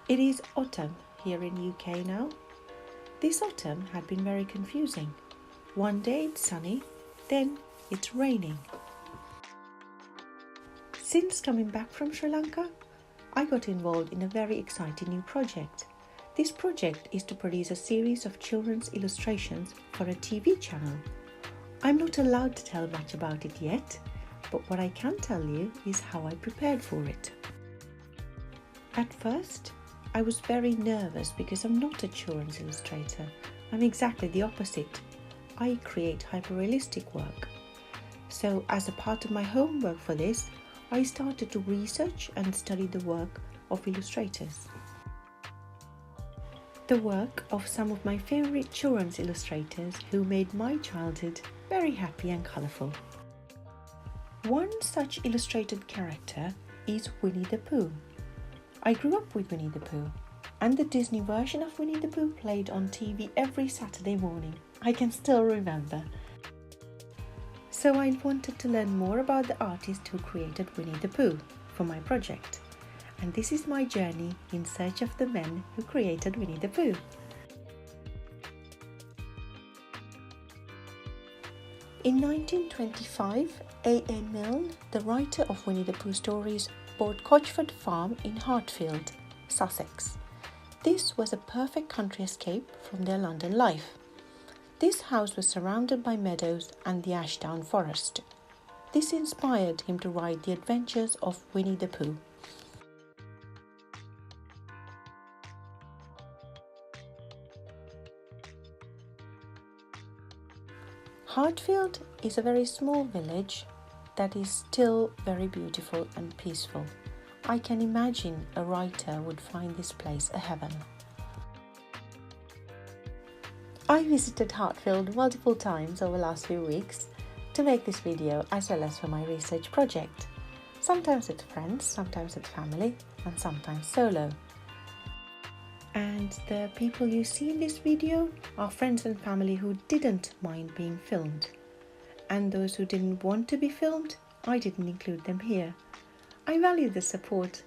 It is autumn here in UK now. This autumn had been very confusing. One day it's sunny, then it's raining. Since coming back from Sri Lanka, I got involved in a very exciting new project. This project is to produce a series of children's illustrations for a TV channel. I'm not allowed to tell much about it yet, but what I can tell you is how I prepared for it. At first, I was very nervous because I'm not a children's illustrator. I'm exactly the opposite. I create hyperrealistic work. So as a part of my homework for this, I started to research and study the work of illustrators. The work of some of my favorite children's illustrators who made my childhood very happy and colourful. One such illustrated character is Winnie-the-Pooh. I grew up with Winnie-the-Pooh, and the Disney version of Winnie-the-Pooh played on TV every Saturday morning. I can still remember. So I wanted to learn more about the artist who created Winnie-the-Pooh for my project. And this is my journey in search of the men who created Winnie-the-Pooh. In 1925, A.A. Milne, the writer of Winnie-the-Pooh stories, bought Cochford Farm in Hartfield, Sussex. This was a perfect country escape from their London life. This house was surrounded by meadows and the Ashdown Forest. This inspired him to write the adventures of Winnie-the-Pooh. Hartfield is a very small village that is still very beautiful and peaceful. I can imagine a writer would find this place a heaven. I visited Hartfield multiple times over the last few weeks to make this video as well as for my research project. Sometimes with friends, sometimes with family, and sometimes solo. And the people you see in this video are friends and family who didn't mind being filmed. And those who didn't want to be filmed, I didn't include them here. I value the support,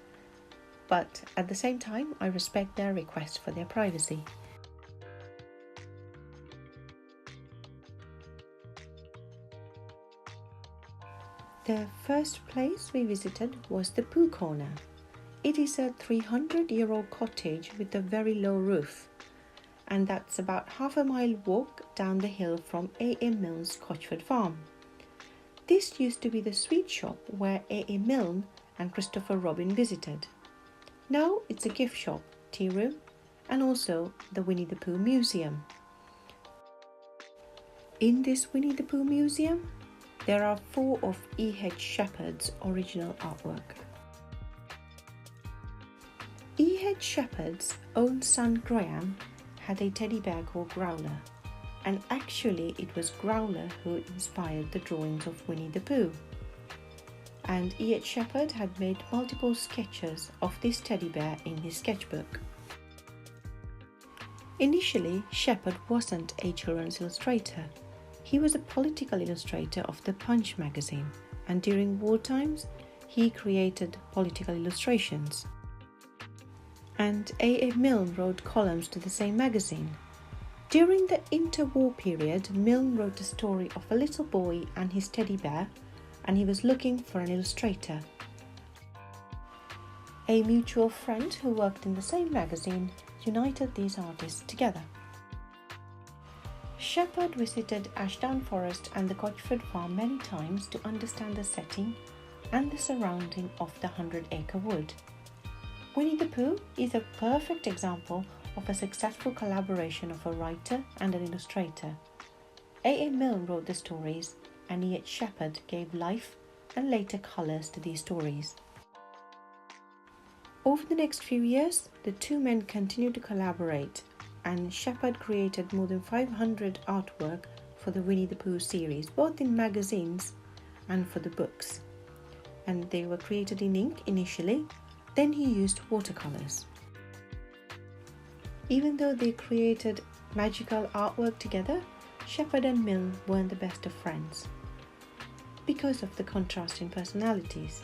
but at the same time, I respect their request for their privacy. The first place we visited was the Pooh Corner. It is a 300-year-old cottage with a very low roof, and that's about half a mile walk down the hill from A.A. Milne's Cochford Farm. This used to be the sweet shop where A.A. Milne and Christopher Robin visited. Now it's a gift shop, tea room, and also the Winnie-the-Pooh Museum. In this Winnie-the-Pooh Museum, there are 4 of E.H. Shepard's original artwork. E.H. Shepard's own son Graham had a teddy bear called Growler, and actually it was Growler who inspired the drawings of Winnie-the-Pooh. And E.H. Shepard had made multiple sketches of this teddy bear in his sketchbook. Initially, Shepard wasn't a children's illustrator. He was a political illustrator of the Punch magazine, and during war times, he created political illustrations. And A.A. Milne wrote columns to the same magazine. During the interwar period, Milne wrote a story of a little boy and his teddy bear, and he was looking for an illustrator. A mutual friend who worked in the same magazine united these artists together. Shepard visited Ashdown Forest and the Cochford Farm many times to understand the setting and the surrounding of the 100-acre wood. Winnie-the-Pooh is a perfect example of a successful collaboration of a writer and an illustrator. A.A. Milne wrote the stories, and E.H. Shepard gave life and later colours to these stories. Over the next few years, the two men continued to collaborate, and Shepard created more than 500 artwork for the Winnie-the-Pooh series, both in magazines and for the books. And they were created in ink initially, then he used watercolours. Even though they created magical artwork together, Shepard and Milne weren't the best of friends because of the contrast in personalities.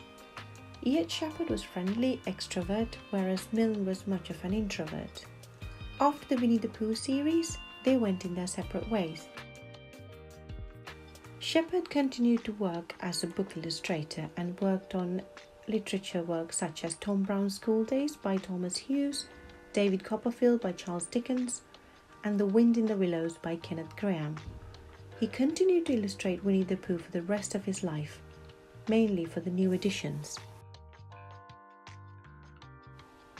Ian Shepherd was friendly, extrovert, whereas Milne was much of an introvert. After the Winnie-the-Pooh series, they went in their separate ways. Shepherd continued to work as a book illustrator and worked on literature works such as Tom Brown's School Days by Thomas Hughes, David Copperfield by Charles Dickens, and The Wind in the Willows by Kenneth Grahame. He continued to illustrate Winnie-the-Pooh for the rest of his life, mainly for the new editions.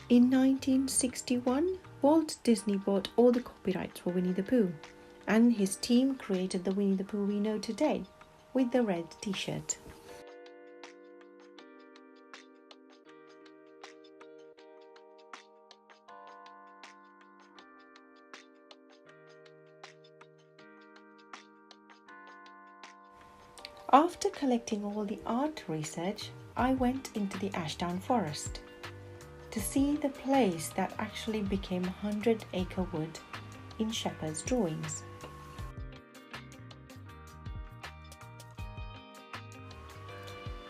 In 1961, Walt Disney bought all the copyrights for Winnie-the-Pooh, and his team created the Winnie-the-Pooh we know today, with the red t-shirt. After collecting all the art research, I went into the Ashdown Forest to see the place that actually became 100-acre wood in Shepherd's drawings.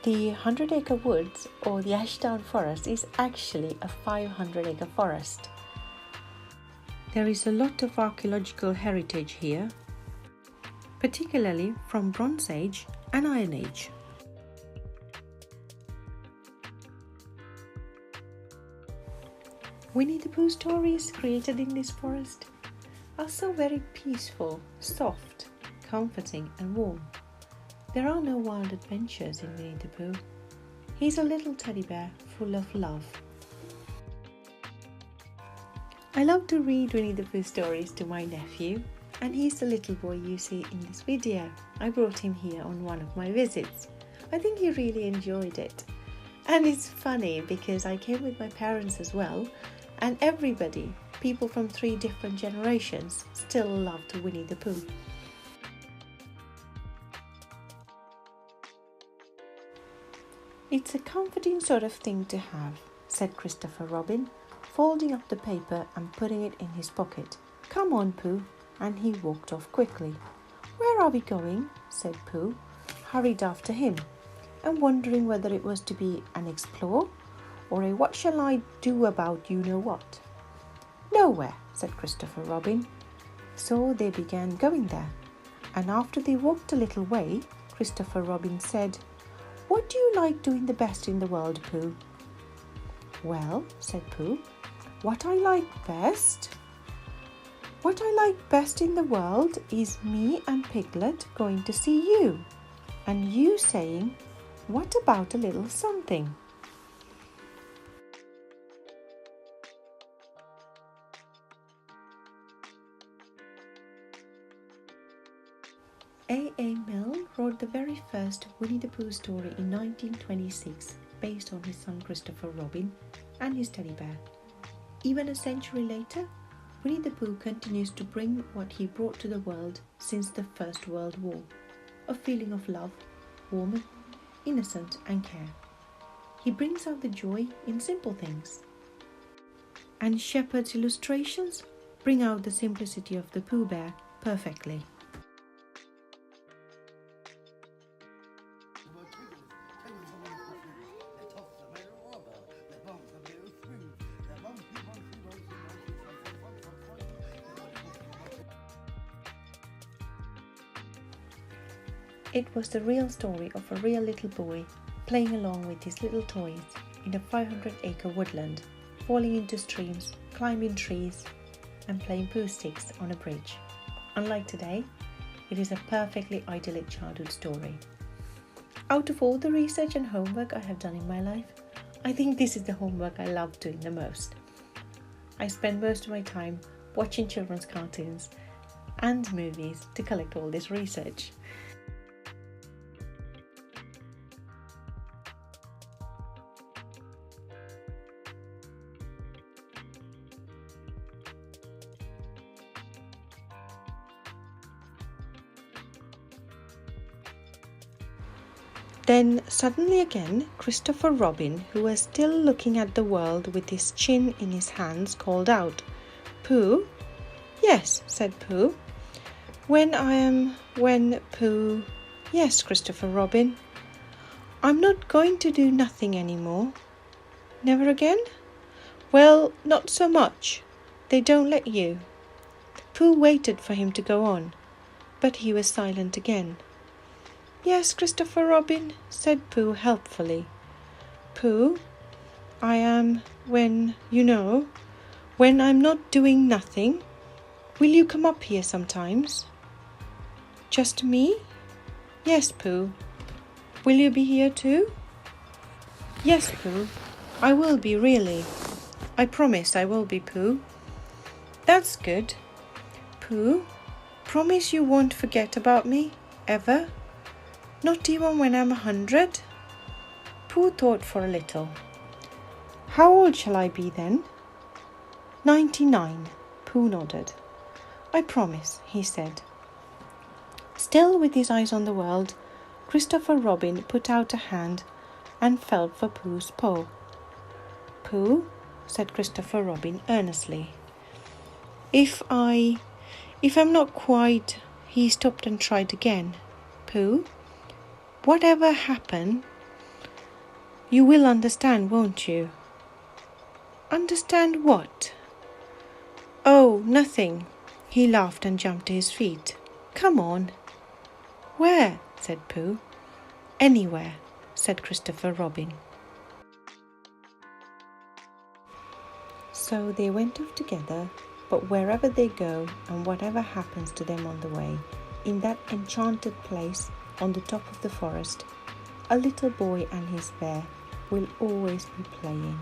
The 100-acre woods, or the Ashdown Forest, is actually a 500-acre forest. There is a lot of archaeological heritage here, particularly from Bronze Age and Iron Age. Winnie-the-Pooh stories created in this forest are so very peaceful, soft, comforting and warm. There are no wild adventures in Winnie-the-Pooh. He's a little teddy bear full of love. I love to read Winnie-the-Pooh stories to my nephew, and he's the little boy you see in this video. I brought him here on one of my visits. I think he really enjoyed it. And it's funny because I came with my parents as well, and everybody, people from 3 different generations, still loved Winnie-the-Pooh. "It's a comforting sort of thing to have," said Christopher Robin, folding up the paper and putting it in his pocket. "Come on, Pooh," and he walked off quickly. "Where are we going?" said Pooh, hurried after him, and wondering whether it was to be an explore or a what shall I do about you-know-what. "Nowhere," said Christopher Robin. So they began going there, and after they walked a little way, Christopher Robin said, "What do you like doing the best in the world, Pooh?" "Well," said Pooh, What I like best in the world is me and Piglet going to see you, and you saying, 'What about a little something?'" A. Milne wrote the very first Winnie-the-Pooh story in 1926 based on his son Christopher Robin and his teddy bear. Even a century later, Winnie-the-Pooh continues to bring what he brought to the world since the First World War, a feeling of love, warmth, innocence and care. He brings out the joy in simple things. And Shepherd's illustrations bring out the simplicity of the Pooh Bear perfectly. It was the real story of a real little boy playing along with his little toys in a 500-acre woodland, falling into streams, climbing trees, and playing poo sticks on a bridge. Unlike today, it is a perfectly idyllic childhood story. Out of all the research and homework I have done in my life, I think this is the homework I love doing the most. I spend most of my time watching children's cartoons and movies to collect all this research. Then suddenly again, Christopher Robin, who was still looking at the world with his chin in his hands, called out, "Pooh?" "Yes," said Pooh. When Pooh..." "Yes, Christopher Robin." I'm not going to do nothing anymore. Never again? Well, not so much. They don't let you. Pooh waited for him to go on, but he was silent again. Yes, Christopher Robin, said Pooh helpfully. Pooh, I am when I'm not doing nothing. Will you come up here sometimes? Just me? Yes, Pooh. Will you be here too? Yes, Pooh. I will be, really. I promise I will be, Pooh. That's good. Pooh, promise you won't forget about me, ever? Not even when I'm 100? Pooh thought for a little. How old shall I be then? 99, Pooh nodded. I promise, he said. Still with his eyes on the world, Christopher Robin put out a hand and felt for Pooh's paw. Pooh, said Christopher Robin earnestly. If I'm not quite... He stopped and tried again. Pooh, whatever happened, you will understand, won't you? Understand what? Oh, nothing. He laughed and jumped to his feet. Come on. Where? Said Pooh. Anywhere, said Christopher Robin. So they went off together, but wherever they go and whatever happens to them on the way, in that enchanted place on the top of the forest, a little boy and his bear will always be playing.